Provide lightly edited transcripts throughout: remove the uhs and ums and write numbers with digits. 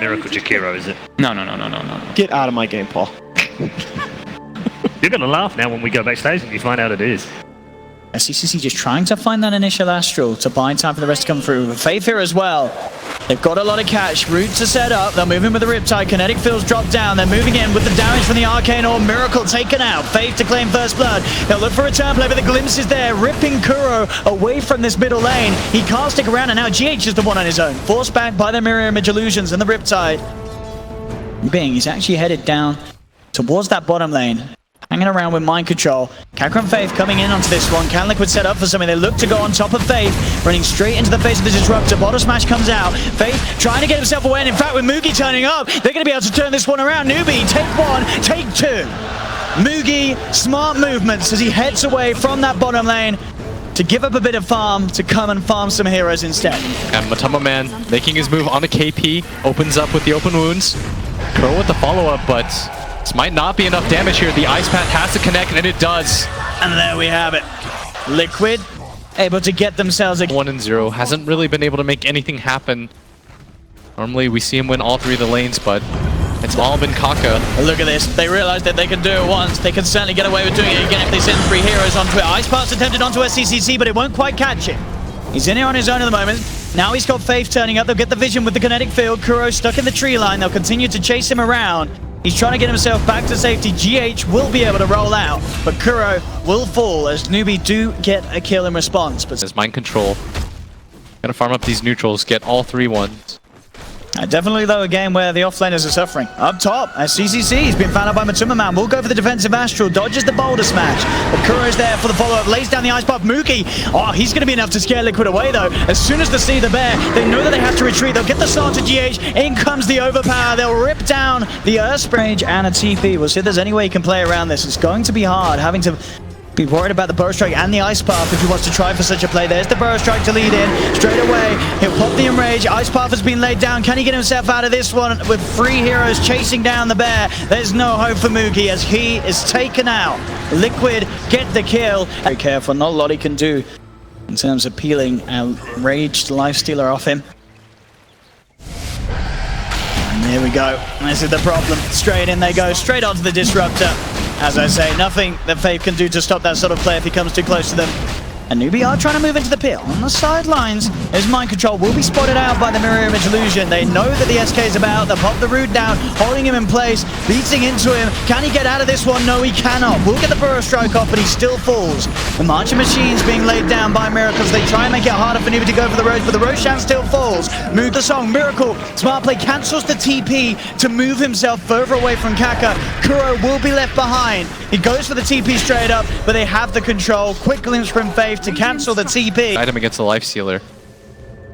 Miracle Jakiro, is it? No. Get out of my game, Paul. You're going to laugh now when we go backstage and you find out it is. CCC just trying to find that initial Astral to buy time for the rest to come through. Faith here as well. They've got a lot of cash. Route to set up. They'll move in with the Riptide. Kinetic fields drop down. They're moving in with the damage from the Arcane Orb. Miracle taken out. Faith to claim first blood. They'll look for a turn play, but the glimpse is there. Ripping Kuro away from this middle lane. He can't stick around, and now GH is the one on his own. Forced back by the Mirror Image Illusions and the Riptide. Bing, he's actually headed down towards that bottom lane. Hanging around with mind control. Kakra and Faith coming in onto this one. Can Liquid set up for something? They look to go on top of Faith, running straight into the face of the Disruptor. Bottle Smash comes out. Faith trying to get himself away, and in fact with Mugi turning up, they're going to be able to turn this one around. Newbee, take one, take two. Mugi, smart movements as he heads away from that bottom lane to give up a bit of farm to come and farm some heroes instead. And Matama Man making his move on a KP, opens up with the open wounds. Crow with the follow-up, but this might not be enough damage here. The Ice Path has to connect, and it does. And there we have it. Liquid able to get themselves a 1-0. Hasn't really been able to make anything happen. Normally we see him win all three of the lanes, but it's all been Kaka. Look at this. They realize that they can do it once. They can certainly get away with doing it again if they send three heroes onto it. Ice Path's attempted onto SCCC, but it won't quite catch him. He's in here on his own at the moment. Now he's got Faith turning up. They'll get the vision with the kinetic field. Kuro stuck in the tree line. They'll continue to chase him around. He's trying to get himself back to safety. GH will be able to roll out, but Kuro will fall as Newbee do get a kill in response. But his mind control. Gonna farm up these neutrals, get all 3-1s. Definitely, though, a game where the offlaners are suffering. Up top, as CCC has been found out by Matuma Man. Will go for the defensive Astral, dodges the Boulder Smash. But Kuro's there for the follow-up, lays down the Ice Path. Mugi, oh, he's going to be enough to scare Liquid away, though. As soon as they see the bear, they know that they have to retreat. They'll get the start to GH. In comes the Overpower. They'll rip down the Earth Rage and a TP. We'll see if there's any way he can play around this. It's going to be hard, having to be worried about the Burrow Strike and the Ice Path if he wants to try for such a play. There's the Burrow Strike to lead in. Straight away, he'll pop the Enrage. Ice Path has been laid down. Can he get himself out of this one with 3 heroes chasing down the bear? There's no hope for Mugi as he is taken out. Liquid get the kill. Very careful, not a lot he can do in terms of peeling a raged Lifestealer off him. And there we go. This is the problem. Straight in they go, straight onto the Disruptor. As I say, nothing that Faith can do to stop that sort of play if he comes too close to them. And Newbee are trying to move into the pit. On the sidelines, his mind control will be spotted out by the Mirror Image Illusion. They know that the SK is about. They'll pop the root down, holding him in place, beating into him. Can he get out of this one? No, he cannot. We'll get the Burrow Strike off, but he still falls. The Marching Machines being laid down by Miracles. They try and make it harder for Newbee to go for the Roach, but the Roshan still falls. Move the song. Miracle, smart play, cancels the TP to move himself further away from Kaka. Kuro will be left behind. He goes for the TP straight up, but they have the control. Quick glimpse from Faith to cancel the TP. Item against the Lifestealer.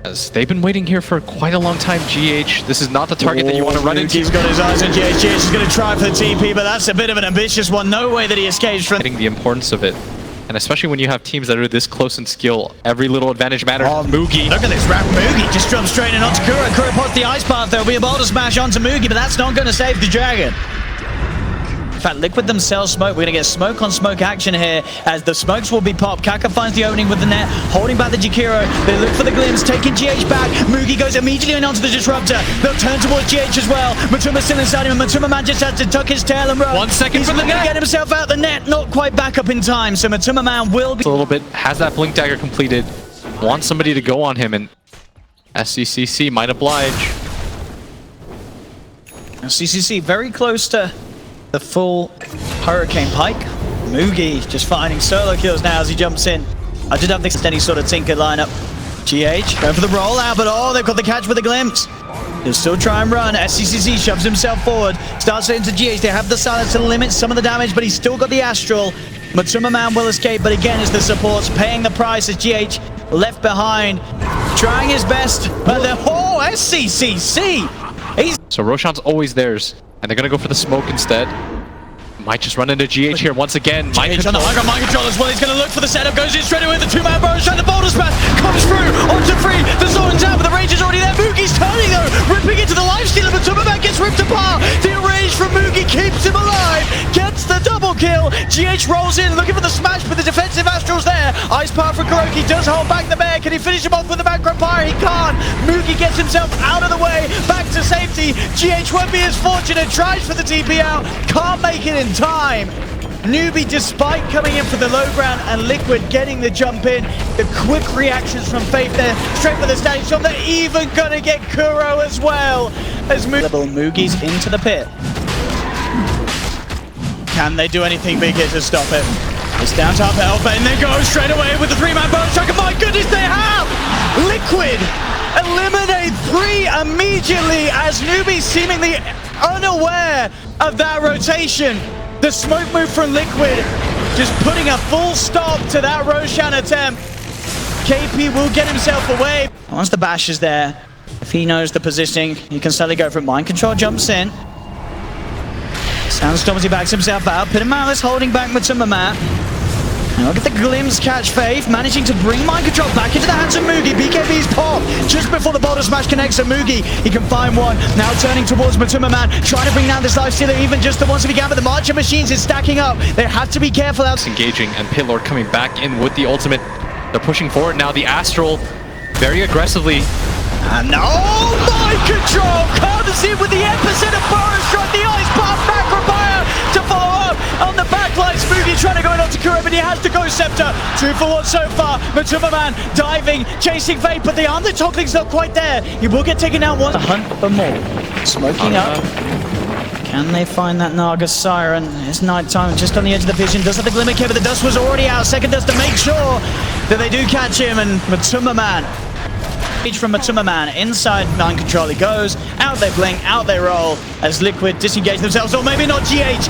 As they've been waiting here for quite a long time, GH. This is not the target that you want to run into. He's got his eyes on GH. GH is going to try for the TP, but that's a bit of an ambitious one. No way that he escapes from the importance of it. And especially when you have teams that are this close in skill, every little advantage matters. Mugi. Look at this, Mugi just jumps straight in onto Kuro. Kuro pots the Ice Path. There'll be a Boulder Smash onto Mugi, but that's not going to save the Dragon. In fact, Liquid themselves smoke. We're going to get smoke on smoke action here as the smokes will be popped. Kaka finds the opening with the net, holding back the Jakiro. They look for the glimpse, taking GH back. Mugi goes immediately in onto the Disruptor. They'll turn towards GH as well. Matuma's still inside him, and Matuma Man just has to tuck his tail and run. 1 second He's for the net. Get himself out the net, not quite back up in time. So Matuma Man will be a little bit, has that Blink Dagger completed. Wants somebody to go on him, and SCCC might oblige. CCC very close to the full Hurricane Pike. Mugi just finding solo kills now as he jumps in. I did have this any sort of tinker lineup. GH going for the rollout, but oh, they've got the catch with the glimpse. He'll still try and run. SCCC shoves himself forward, starts it into GH. They have the silence to limit some of the damage, but he's still got the Astral. Matuma Man will escape, but again, as the support's paying the price as GH left behind, trying his best. But the whole SCCC. So Roshan's always theirs, and they're gonna go for the smoke instead. Might just run into GH here once again. GH on the high ground, mind control as well. He's gonna look for the setup, goes in straight away with the 2-man Burrow Strike. The Boulder Smash comes through onto 3. The zone's out, but the Rage is already there. Mugi's turning though, ripping into the Lifestealer, but Tumaman gets ripped apart. The Enrage from Mugi keeps him alive, gets the double kill. GH rolls in, looking for the smash, but the defensive Astral's there. Ice Power for Kuroki does hold back the bear. Can he finish him off with the macro fire? He can't. Mugi gets himself out of the way, back to safety. GH won't be as fortunate, tries for the TP out, can't make it in time. Newbee, despite coming in for the low ground and Liquid getting the jump in, the quick reactions from Faith there, straight for the standing shot. They're even gonna get Kuro as well. As Mugi's into the pit. Can they do anything big here to stop it? It's down top Alpha, and they go straight away with the 3-man bonus track. My goodness, they have! Liquid eliminate 3 immediately as Newbee seemingly unaware of that rotation. The smoke move from Liquid, just putting a full stop to that Roshan attempt. KP will get himself away. Once the bash is there, if he knows the positioning, he can suddenly go for it. Mind Control jumps in. Sandstorm as he backs himself out. Pit and Malice holding back Matuma. Now look at the glimpse catch Faith, managing to bring Mind Control back into the hands of Mugi. BKB's pop just before the boulder smash connects to Mugi. He can find one. Now turning towards Matuma, trying to bring down this life stealer, even just the ones that began, but the Marcher Machines is stacking up. They have to be careful out. Engaging, and Pitlord coming back in with the ultimate. They're pushing forward now. The Astral very aggressively. And oh, Mind Control comes in with the epicenter forest strike, the ice path macro fire to follow up on the backline. Smoothie trying to go in onto Kuro, but he has to go Scepter. 2 for 1 so far. Matuma diving, chasing Fate, but the undertockling's not quite there. He will get taken down once. The hunt for more. Smoking up. Can they find that Naga Siren? It's nighttime, just on the edge of the vision. Does have the glimmer here, but the dust was already out. Second dust to make sure that they do catch him, and Matuma from Matuma inside Mind Control he goes, out they blink, out they roll as Liquid disengage themselves, or maybe not. GH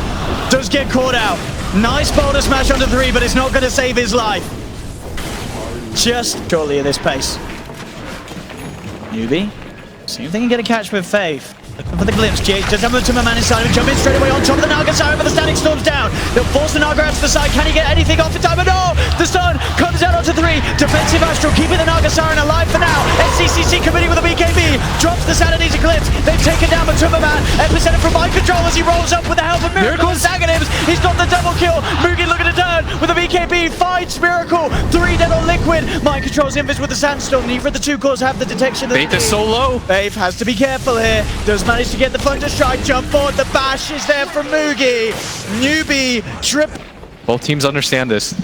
does get caught out. Nice boulder smash onto 3, but it's not going to save his life. Just surely at this pace. Newbee, see if they can get a catch with Faith. Looking for the glimpse. GH does have Matuma inside him, jump in straight away on top of the Naga Siren, but the standing storm's down. They'll force the Naga out to the side. Can he get anything off in time? But no! The stun comes out onto 3. Defensive Astral keeping the Naga Siren alive for now. SCCC committing with a BKB. Drops the Sanity's Eclipse. They've taken down Matuma. Epicenter from Mind Control as he rolls up with the help of Miracle and Sagatives. He's got the double kill. Mugi looking to turn with a BKB. Finds Miracle. 3 dead on Liquid. Mind Control's invis with the Sandstorm. Neither of the 2 cores have the detection. Faith is so low. Faith has to be careful here. Does manage to get the Thunder Strike. Jump forward. The bash is there from Mugi. Newbee trip. Both teams understand this.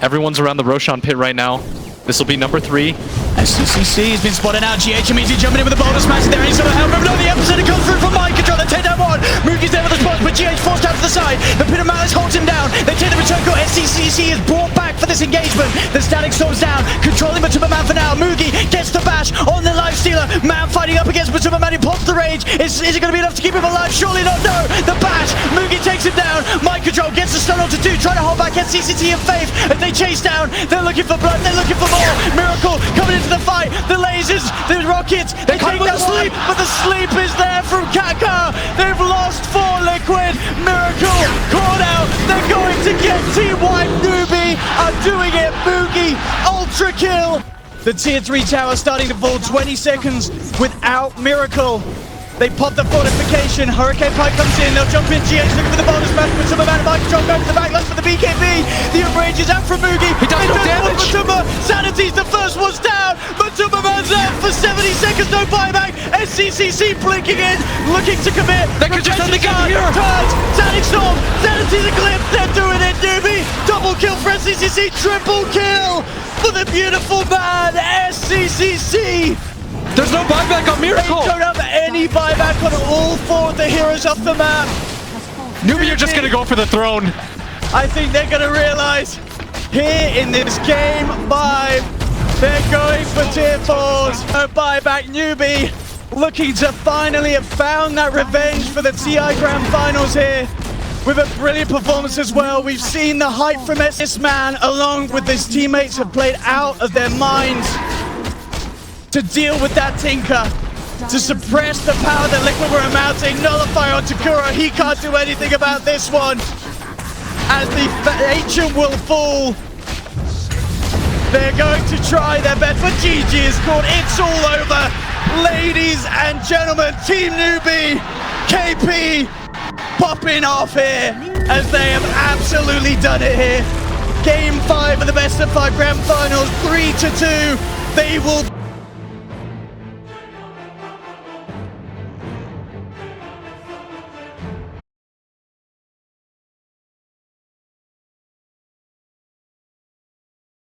Everyone's around the Roshan pit right now. This will be number 3. SCCC has been spotted out. GH immediately jumping in with the boulder smash there. He's going to help him. No, the epicenter comes through from Mind Control. They take down 1. Mugi's there with the spots, but GH forced out to the side. The Pit of Malice holds him down. They take the return call. SCCC is brought back for this engagement. The static storm's down, controlling Matuma for now. Mugi gets the bash on the life stealer. Man fighting up against Matuma. He pops the rage. Is it going to be enough to keep him alive? Surely not. No. The bash. Mugi takes him down. Mind Control gets the stun onto 2, trying to hold back SCCC and Faith as they chase down. They're looking for blood. They're looking for more. Miracle coming into the fight. The lasers, the rockets, they take that sleep, but the sleep is there from Kaka. They've lost 4 Liquid. Miracle caught out. They're going to get team-wide. Newbee are doing it. Mugi ultra kill. The tier 3 tower starting to fall. 20 seconds without Miracle. They pop the fortification. Hurricane Pike comes in. They'll jump in. GH looking for the bonus smash. Matuma and Mind Control going to the back. Left for the BKB. The enrage is out from Mugi. He does no damage. Matuma. Sanity's the first one's down. Matuma man's out for 70 seconds. No buyback. SCCC blinking in. Looking to commit. They could just end the game here. Turns. Static Storm. Sanity's Eclipse. They're doing it. Newbee. Double kill for SCCC. Triple kill for the beautiful man. SCCC. There's no buyback on Miracle. They don't have any buyback on all 4 of the heroes off the map. Newbee, you're just going to go for the throne. I think they're going to realize here in this game 5, they're going for tier 4s. No buyback. Newbee looking to finally have found that revenge for the TI Grand Finals here with a brilliant performance as well. We've seen the hype from this man along with his teammates have played out of their minds to deal with that Tinker, to suppress the power that Liquid were mounting, nullify on Takura. He can't do anything about this one. As the ancient will fall, they're going to try their best, but GG is called. It's all over. Ladies and gentlemen, Team Newbee, KP popping off here. as they have absolutely done it here. Game 5 of the best of 5 grand finals, 3-2. They will